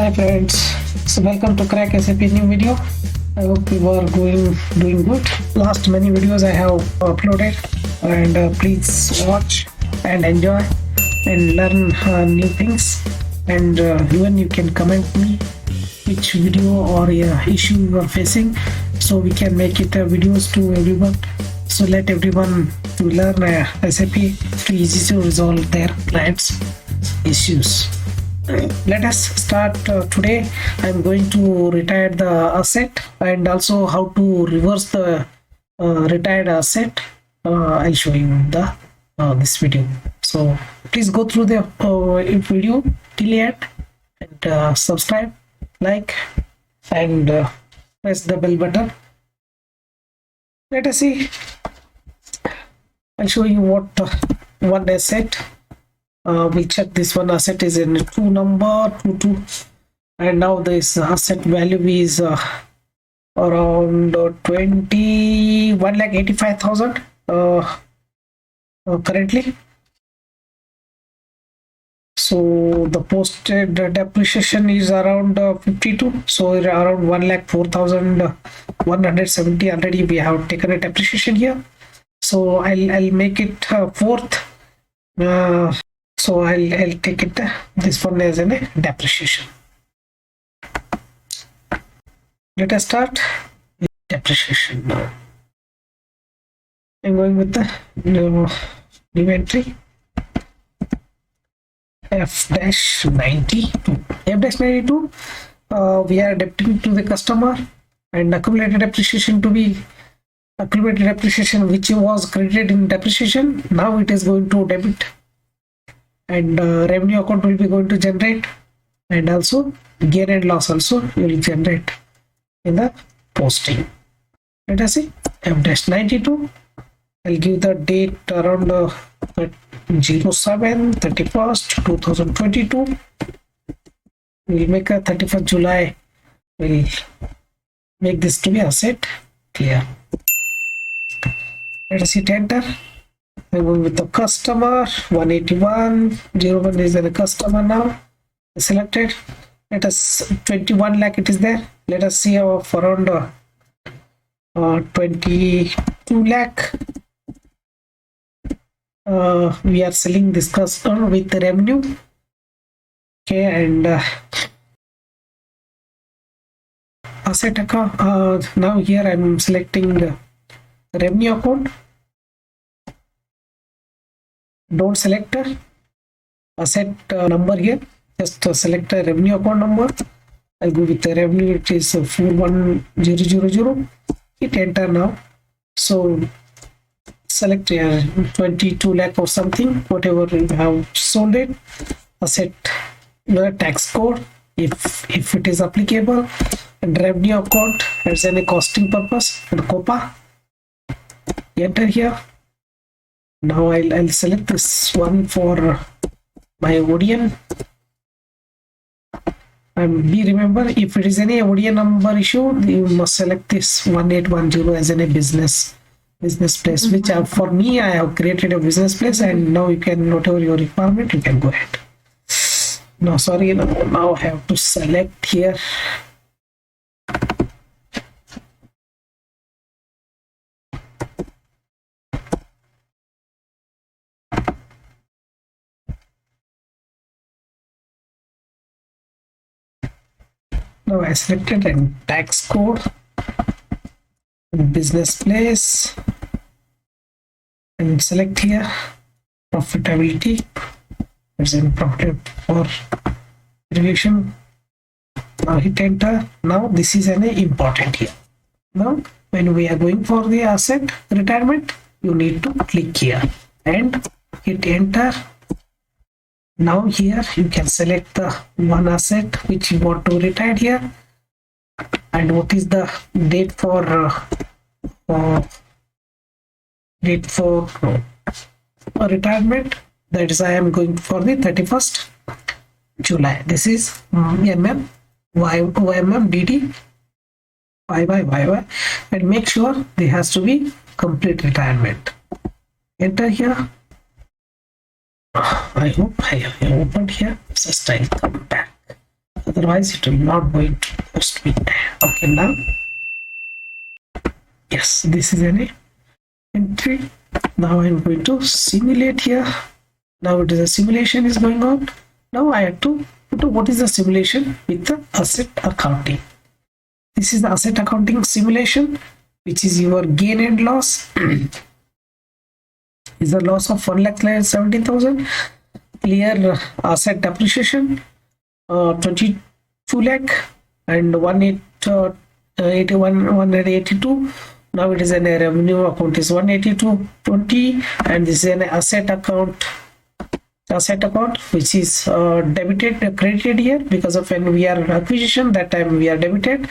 Hi friends, so welcome to Crack SAP new video. I hope you are doing good. Last many videos I have uploaded, and please watch and enjoy and learn new things. And even you can comment me which video or issue you are facing, so we can make it videos to everyone. So let everyone to learn SAP to easy to resolve their clients' issues. Let us start today. I'm going to retire the asset and also how to reverse the retired asset. I'll show you in the this video. So please go through the video till the end and subscribe, like, and press the bell button. Let us see. I'll show you what one asset. We'll check this one asset is in 2 number 22, and now this asset value is around 21,85,000 currently. So the posted depreciation is around 52, so around 1,04,170 already we have taken a depreciation here. So I'll make it fourth. So I'll take it this one as a depreciation. Let us start with depreciation now. I'm going with the new entry F-92. F-92 we are debiting to the customer, and accumulated depreciation to be accumulated depreciation which was credited in depreciation, now it is going to debit, and revenue account will be going to generate, and also gain and loss also will generate in the posting. Let us see F-92. I'll give the date around 07/31st 2022. We'll make a 31st July. We'll make this to be asset here. Let us hit enter. I'm going with the customer 18101 is the customer now selected. Let us 21 lakh it is there. Let us see of around 22 lakh. We are selling this customer with the revenue. Okay, and asset account. Now here I'm selecting the revenue account. Don't select asset number here, just select a revenue account number. I'll go with the revenue, it is 41000. Hit enter now. So select 22 lakh or something, whatever you have sold it. Asset tax code if it is applicable, and revenue account as a costing purpose, and COPA. Enter here. Now I'll select this one for my ODN. And be remember, if it is any ODN number issue, you must select this 1810 as a business place, which for me I have created a business place, and now you can, whatever your requirement, you can go ahead. No, sorry, now I have to select here. Now I selected a tax code, business place, and select here profitability. It's in profit for relation. Now hit enter. Now this is an important here. Now when we are going for the asset retirement, you need to click here and hit enter. Now here you can select the one asset which you want to retire here, and what is the date for retirement. That is, I am going for the 31st July. This is YMMDD YY, and make sure there has to be complete retirement. Enter here. I hope I have opened here. Just I'll come back. otherwise it will not going to post me. Okay, now yes, this is an entry. Now I'm going to simulate here. Now it is a simulation is going on. Now I have to put what is the simulation with the asset accounting. This is the asset accounting simulation, which is your gain and loss. Is the loss of 1,17,000, clear asset depreciation 22 lakh and 182. Now it is a revenue account is 182.20, and this is an asset account which is credited here because of when we are acquisition, that time we are debited,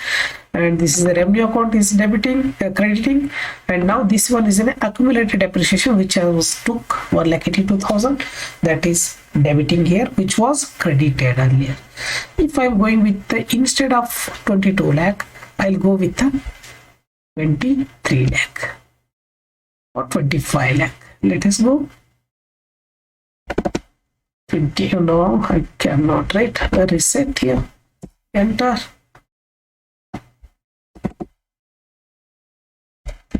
and this is the revenue account is crediting, and now this one is an accumulated depreciation which I took 1,82,000, that is debiting here, which was credited earlier. If I'm going with the, instead of 22 lakh, I'll go with the 23 lakh or 25 lakh. Let us go. 20. No, I cannot write. Reset here. Enter.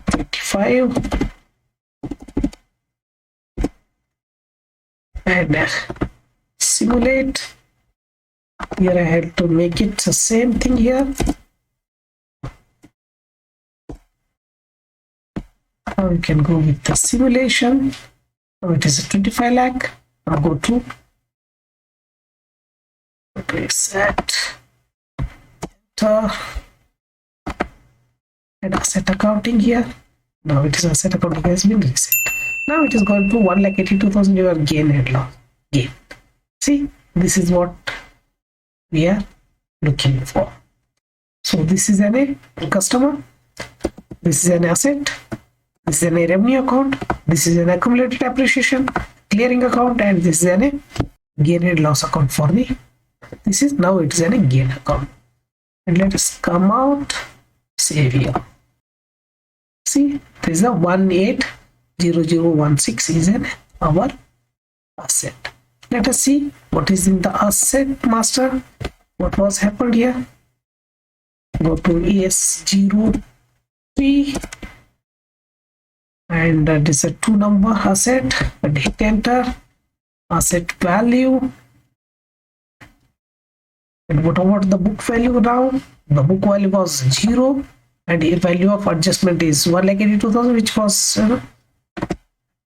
25. And simulate. Here I had to make it the same thing here. Now we can go with the simulation. Now it is a 25 lakh. Now go to reset, enter, and asset accounting here. Now it is asset accounting has been reset. Now it is going to 1,82,000 your gain and loss. Gain. See, this is what we are looking for. So this is a customer, this is an asset, this is a revenue account, this is an accumulated appreciation, clearing account, and this is a gain and loss account for the, this is now it is a gain account. And let us come out, save here. See, this is a 180016 is an our asset. Let us see what is in the asset master. What was happened here? Go to AS03, and that is a 2 number asset, and hit enter. Asset value, and what about the book value now? The book value was 0, and the value of adjustment is 1,82,000, which was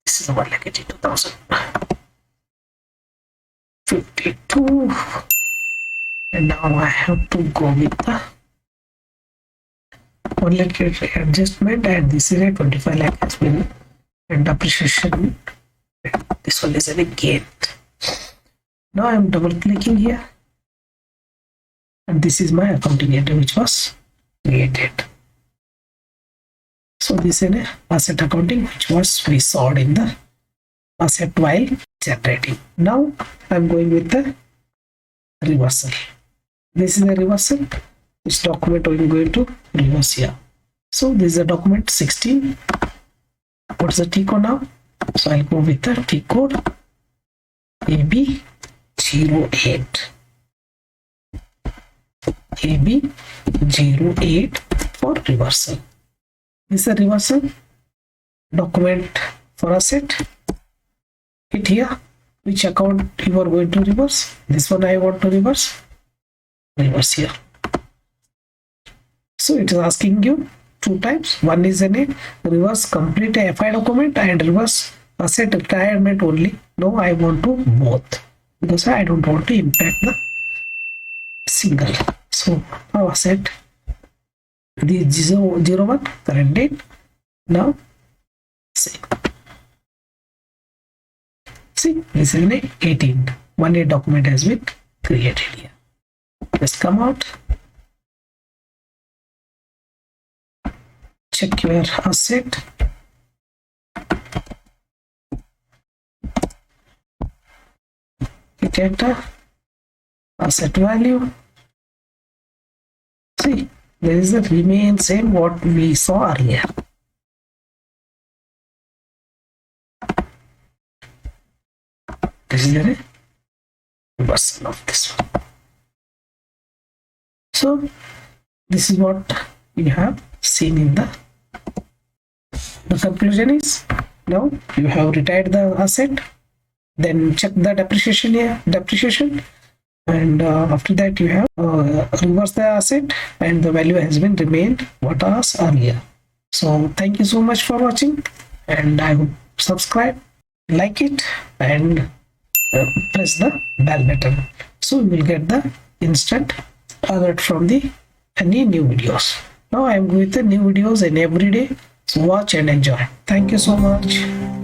this is 1,82,000. 52, and now I have to go with the 1 lakh adjustment, and this is a 25 lakh has been, and appreciation. This one is a gain. Now I am double clicking here, and this is my accounting entry which was created. So this is an asset accounting which was we saw in the asset while generating. Now I am going with the reversal. This is a reversal. Which document are you going to reverse here? So this is a document 16. What's the T code now? So I'll go with the T code AB08. AB08 for reversal. This is a reversal document for asset. Hit here. Which account you are going to reverse? This one I want to reverse. Reverse here. So it is asking you 2 types. One is a reverse complete FI document and reverse asset retirement only. No, I want to both because I don't want to impact the single. So now asset the 01 current date. Now save. See, this is an 18. 1 A document has been created here. Just come out. Check your asset. Hit enter. Asset value. See, there is a remain same what we saw earlier. This is a reversal of this one. So this is what you have seen in the conclusion is, now you have retired the asset, then check the depreciation here, depreciation, and after that you have reverse the asset and the value has been remained what was earlier. So thank you so much for watching, and I would subscribe, like it, and press the bell button so you will get the instant alert from the any new videos. Now I am with the new videos and every day, so watch and enjoy. Thank you so much.